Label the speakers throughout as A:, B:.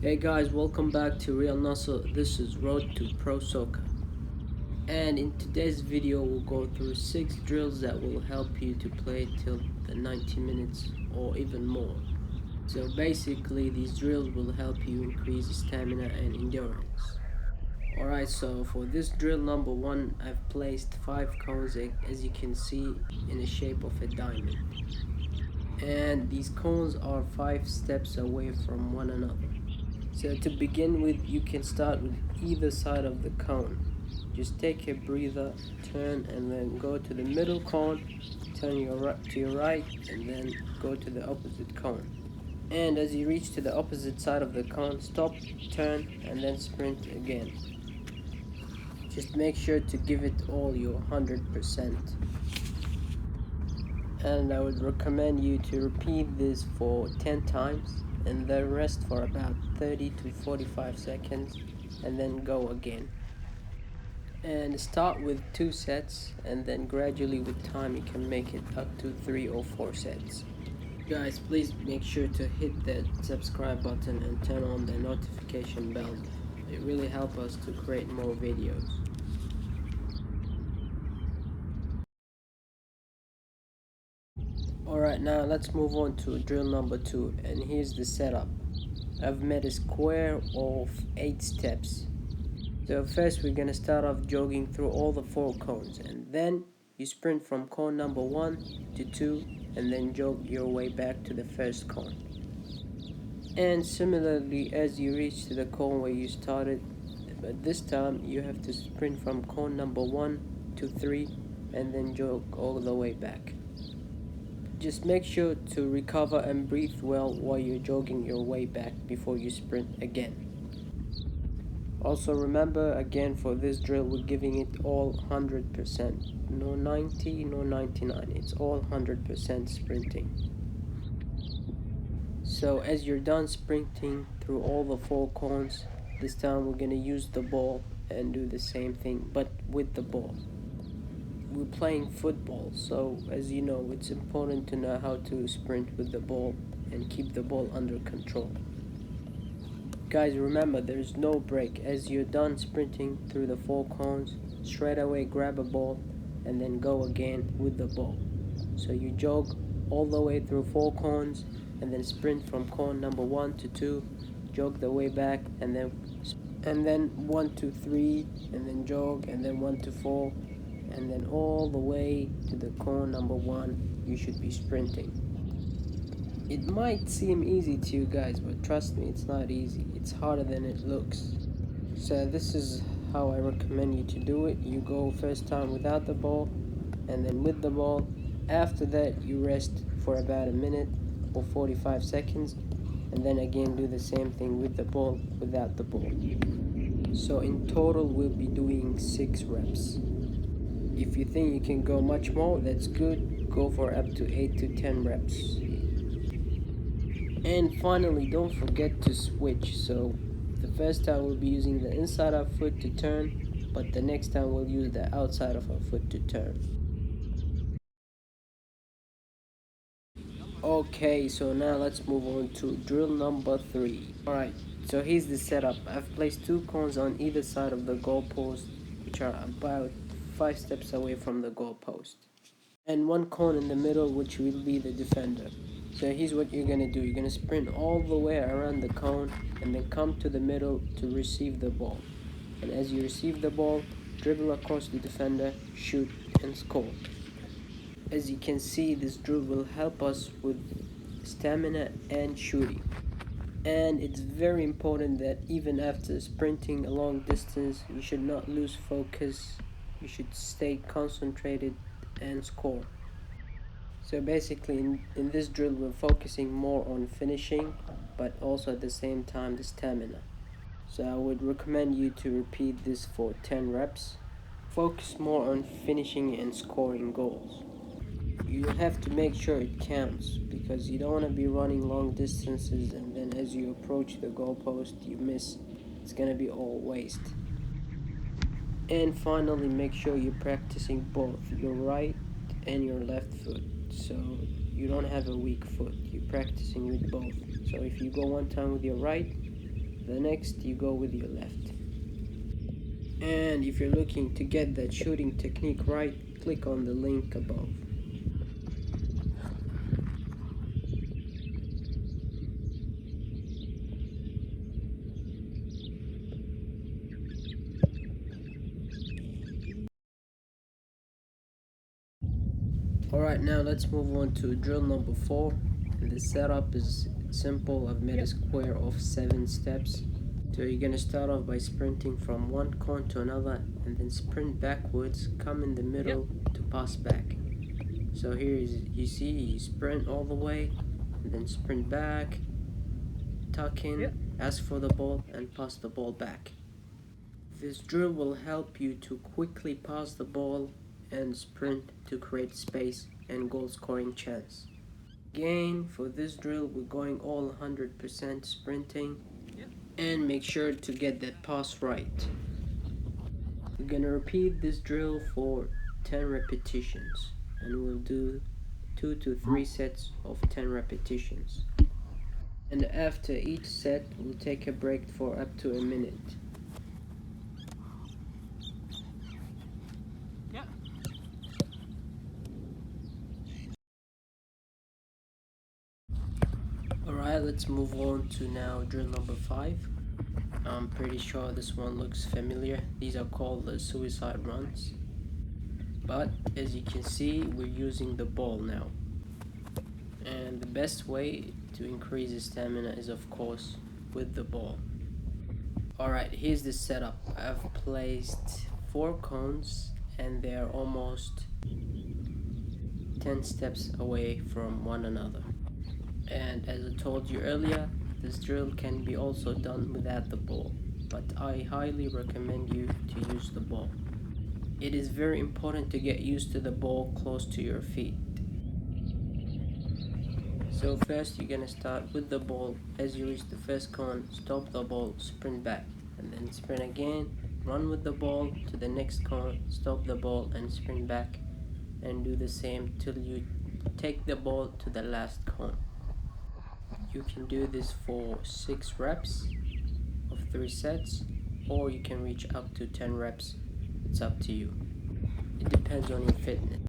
A: Hey guys, welcome back to Real Nasser. This is Road to Pro Soccer. And in today's video, we'll go through 6 drills that will help you to play till the 90 minutes or even more. So basically, these drills will help you increase stamina and endurance. Alright, so for this drill number 1, I've placed 5 cones as you can see in the shape of a diamond. And these cones are 5 steps away from one another. So to begin with, you can start with either side of the cone. Just take a breather, turn, and then go to the middle cone, turn to your right, and then go to the opposite cone. And as you reach to the opposite side of the cone, stop, turn, and then sprint again. Just make sure to give it all your 100%. And I would recommend you to repeat this for 10 times and then rest for about 30 to 45 seconds and then go again. And start with 2 sets and then gradually with time you can make it up to 3 or 4 sets. Guys, please make sure to hit that subscribe button and turn on the notification bell. It really helps us to create more videos. Alright, now let's move on to drill number 2, and here's the setup. I've made a square of 8 steps. So first we're gonna start off jogging through all the 4 cones, and then you sprint from cone number 1 to 2 and then jog your way back to the first cone. And similarly, as you reach to the cone where you started, but this time you have to sprint from cone number 1 to 3 and then jog all the way back. Just make sure to recover and breathe well while you're jogging your way back before you sprint again. Also remember, again, for this drill we're giving it all 100%. No 90, no 99. It's all 100% sprinting. So as you're done sprinting through all the 4 cones, this time we're gonna use the ball and do the same thing but with the ball. We're playing football, so as you know, it's important to know how to sprint with the ball and keep the ball under control. Guys, remember there's no break. As you're done sprinting through the 4 cones, straight away grab a ball and then go again with the ball. So you jog all the way through 4 cones and then sprint from cone number 1 to 2, jog the way back, and then 1 to 3, and then jog, and then 1 to 4, and then all the way to the cone number 1 you should be sprinting. It might seem easy to you guys, but trust me, it's not easy. It's harder than it looks. So this is how I recommend you to do it. You go first time without the ball, and then with the ball. After that you rest for about a minute or 45 seconds, and then again do the same thing with the ball, without the ball. So in total we'll be doing 6 reps. If you think you can go much more, that's good. Go for up to 8 to 10 reps. And finally, don't forget to switch. So the first time we'll be using the inside of our foot to turn, but the next time we'll use the outside of our foot to turn. Okay, so now let's move on to drill number 3. Alright, so here's the setup. I've placed 2 cones on either side of the goalpost, which are about 5 steps away from the goalpost, and 1 cone in the middle, which will be the defender. So here's what you're gonna do. You're gonna sprint all the way around the cone and then come to the middle to receive the ball. And as you receive the ball, dribble across the defender, shoot, and score. As you can see, this drill will help us with stamina and shooting. And it's very important that even after sprinting a long distance, you should not lose focus. You should stay concentrated and score. So basically in this drill we're focusing more on finishing, but also at the same time the stamina. So I would recommend you to repeat this for 10 reps. Focus more on finishing and scoring goals. You have to make sure it counts, because you don't want to be running long distances and then as you approach the goalpost you miss. It's gonna be all waste. And finally, make sure you're practicing both your right and your left foot, so you don't have a weak foot. You're practicing with both. So if you go one time with your right, The next you go with your left. And if you're looking to get that shooting technique right, click on the link above. Alright, now let's move on to drill number 4. The setup is simple. I've made a square of 7 steps. So you're gonna start off by sprinting from one cone to another and then sprint backwards, come in the middle to pass back. So here you see you sprint all the way and then sprint back, tuck in, ask for the ball and pass the ball back. This drill will help you to quickly pass the ball and sprint to create space and goal scoring chance. Again, for this drill we're going all 100% sprinting. And make sure to get that pass right. We're gonna repeat this drill for 10 repetitions and we'll do 2 to 3 sets of 10 repetitions. And after each set we'll take a break for up to a minute. Alright, let's move on to now drill number 5. I'm pretty sure this one looks familiar. These are called the suicide runs. But as you can see, we're using the ball now. And the best way to increase the stamina is of course with the ball. Alright, here's the setup. I've placed 4 cones and they're almost 10 steps away from one another. And as I told you earlier, this drill can be also done without the ball, but I highly recommend you to use the ball. It is very important to get used to the ball close to your feet. So first you're gonna start with the ball. As you reach the first cone, stop the ball, sprint back, and then sprint again, run with the ball to the next cone, stop the ball and sprint back, and do the same till you take the ball to the last cone. You can do this for 6 reps of 3 sets, or you can reach up to 10 reps. It's up to you. It depends on your fitness.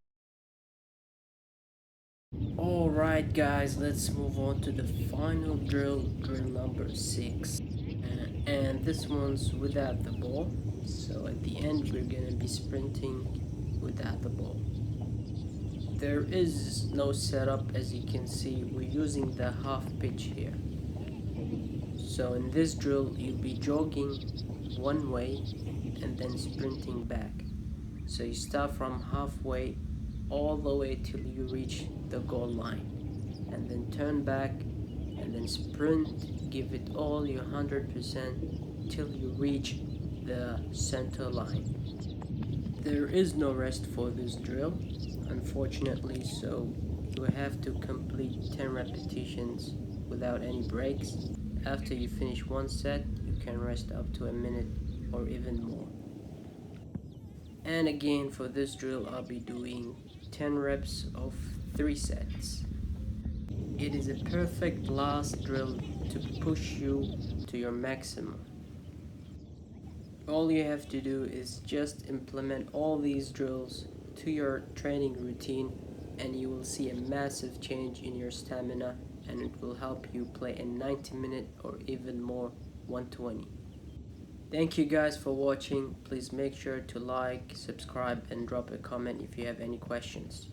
A: Alright guys, let's move on to the final drill, drill number 6. And this one's without the ball. So at the end we're gonna be sprinting without the ball. There is no setup, as you can see. We're using the half pitch here. So in this drill you'll be jogging one way and then sprinting back. So you start from halfway all the way till you reach the goal line, and then turn back and then sprint, give it all your 100% till you reach the center line. There is no rest for this drill, unfortunately, so you have to complete 10 repetitions without any breaks. After you finish one set, you can rest up to a minute or even more. And again, for this drill I'll be doing 10 reps of 3 sets. It is a perfect last drill to push you to your maximum. All you have to do is just implement all these drills to your training routine and you will see a massive change in your stamina, and it will help you play a 90-minute or even more 120. Thank you guys for watching. Please make sure to like, subscribe and drop a comment if you have any questions.